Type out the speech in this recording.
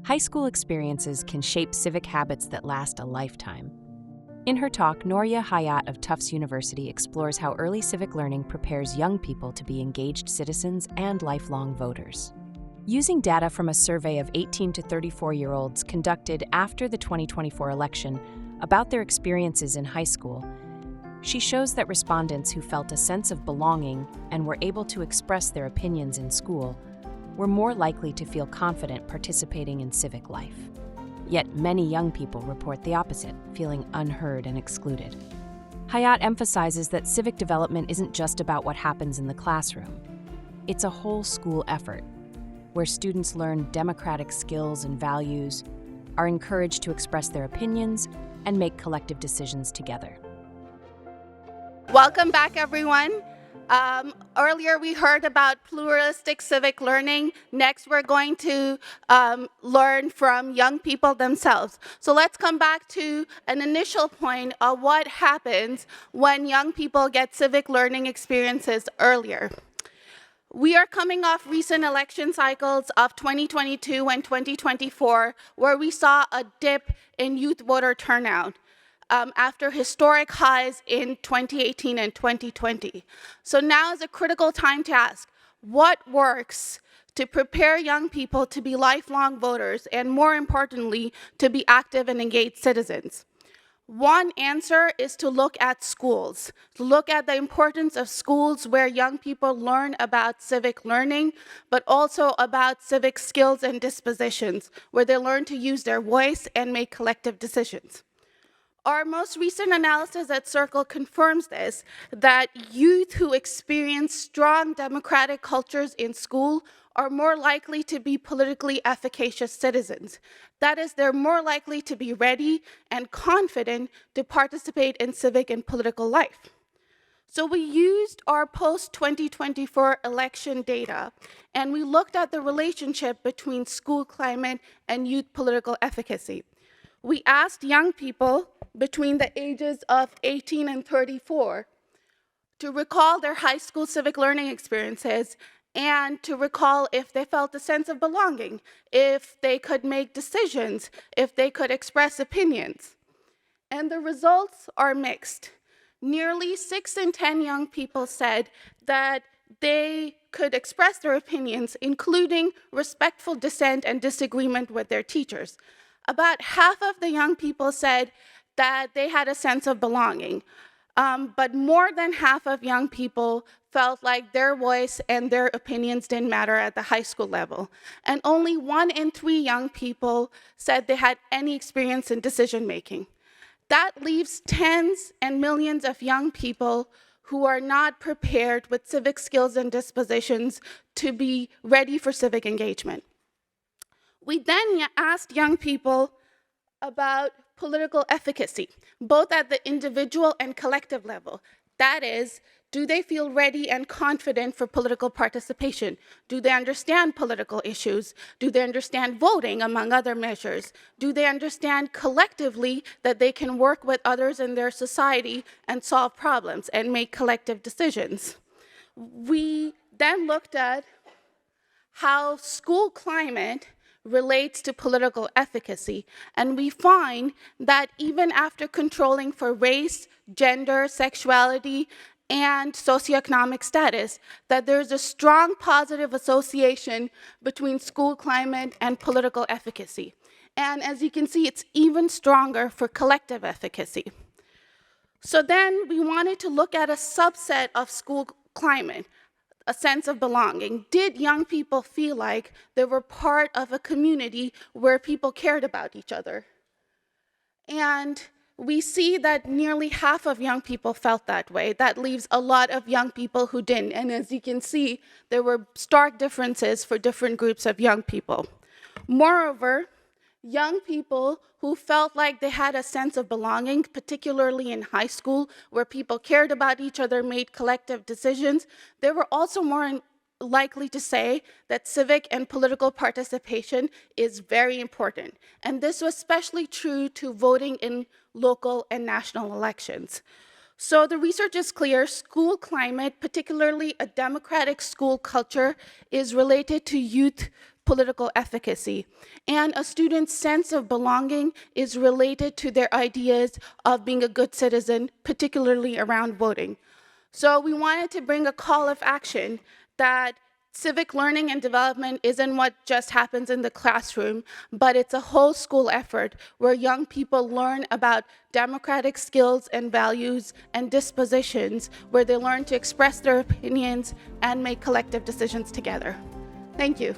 High school experiences can shape civic habits that last a lifetime. In her talk, Noria Hayat of Tufts University explores how early civic learning prepares young people to be engaged citizens and lifelong voters. Using data from a survey of 18 to 34-year-olds conducted after the 2024 election about their experiences in high school, she shows that respondents who felt a sense of belonging and were able to express their opinions in school were more likely to feel confident participating in civic life. Yet many young people report the opposite, feeling unheard and excluded. Hayat emphasizes that civic development isn't just about what happens in the classroom. It's a whole school effort, where students learn democratic skills and values, are encouraged to express their opinions, and make collective decisions together. Welcome back, everyone. Earlier we heard about pluralistic civic learning. Next, we're going to learn from young people themselves. So let's come back to an initial point of what happens when young people get civic learning experiences earlier. We are coming off recent election cycles of 2022 and 2024, where we saw a dip in youth voter turnout after historic highs in 2018 and 2020. So now is a critical time to ask, what works to prepare young people to be lifelong voters and, more importantly, to be active and engaged citizens? One answer is to look at schools, to look at the importance of schools where young people learn about civic learning, but also about civic skills and dispositions, where they learn to use their voice and make collective decisions. Our most recent analysis at Circle confirms this, that youth who experience strong democratic cultures in school are more likely to be politically efficacious citizens. That is, they're more likely to be ready and confident to participate in civic and political life. So we used our post-2024 election data, and we looked at the relationship between school climate and youth political efficacy. We asked young people between the ages of 18 and 34 to recall their high school civic learning experiences and to recall if they felt a sense of belonging, if they could make decisions, if they could express opinions. And the results are mixed. Nearly 6 in 10 young people said that they could express their opinions, including respectful dissent and disagreement with their teachers. About half of the young people said that they had a sense of belonging, but more than half of young people felt like their voice and their opinions didn't matter at the high school level. And only 1 in 3 young people said they had any experience in decision making. That leaves tens and millions of young people who are not prepared with civic skills and dispositions to be ready for civic engagement. We then asked young people about political efficacy, both at the individual and collective level. That is, do they feel ready and confident for political participation? Do they understand political issues? Do they understand voting, among other measures? Do they understand collectively that they can work with others in their society and solve problems and make collective decisions? We then looked at how school climate relates to political efficacy, and we find that even after controlling for race, gender, sexuality, and socioeconomic status, that there's a strong positive association between school climate and political efficacy. And as you can see, it's even stronger for collective efficacy. So then we wanted to look at a subset of school climate, a sense of belonging. Did young people feel like they were part of a community where people cared about each other? And we see that nearly half of young people felt that way. That leaves a lot of young people who didn't. And as you can see, there were stark differences for different groups of young people. Moreover, young people who felt like they had a sense of belonging, particularly in high school, where people cared about each other, made collective decisions, they were also more likely to say that civic and political participation is very important. And this was especially true to voting in local and national elections. So the research is clear. School climate, particularly a democratic school culture, is related to youth political efficacy. And a student's sense of belonging is related to their ideas of being a good citizen, particularly around voting. So we wanted to bring a call of action that civic learning and development isn't what just happens in the classroom, but it's a whole school effort where young people learn about democratic skills and values and dispositions, where they learn to express their opinions and make collective decisions together. Thank you.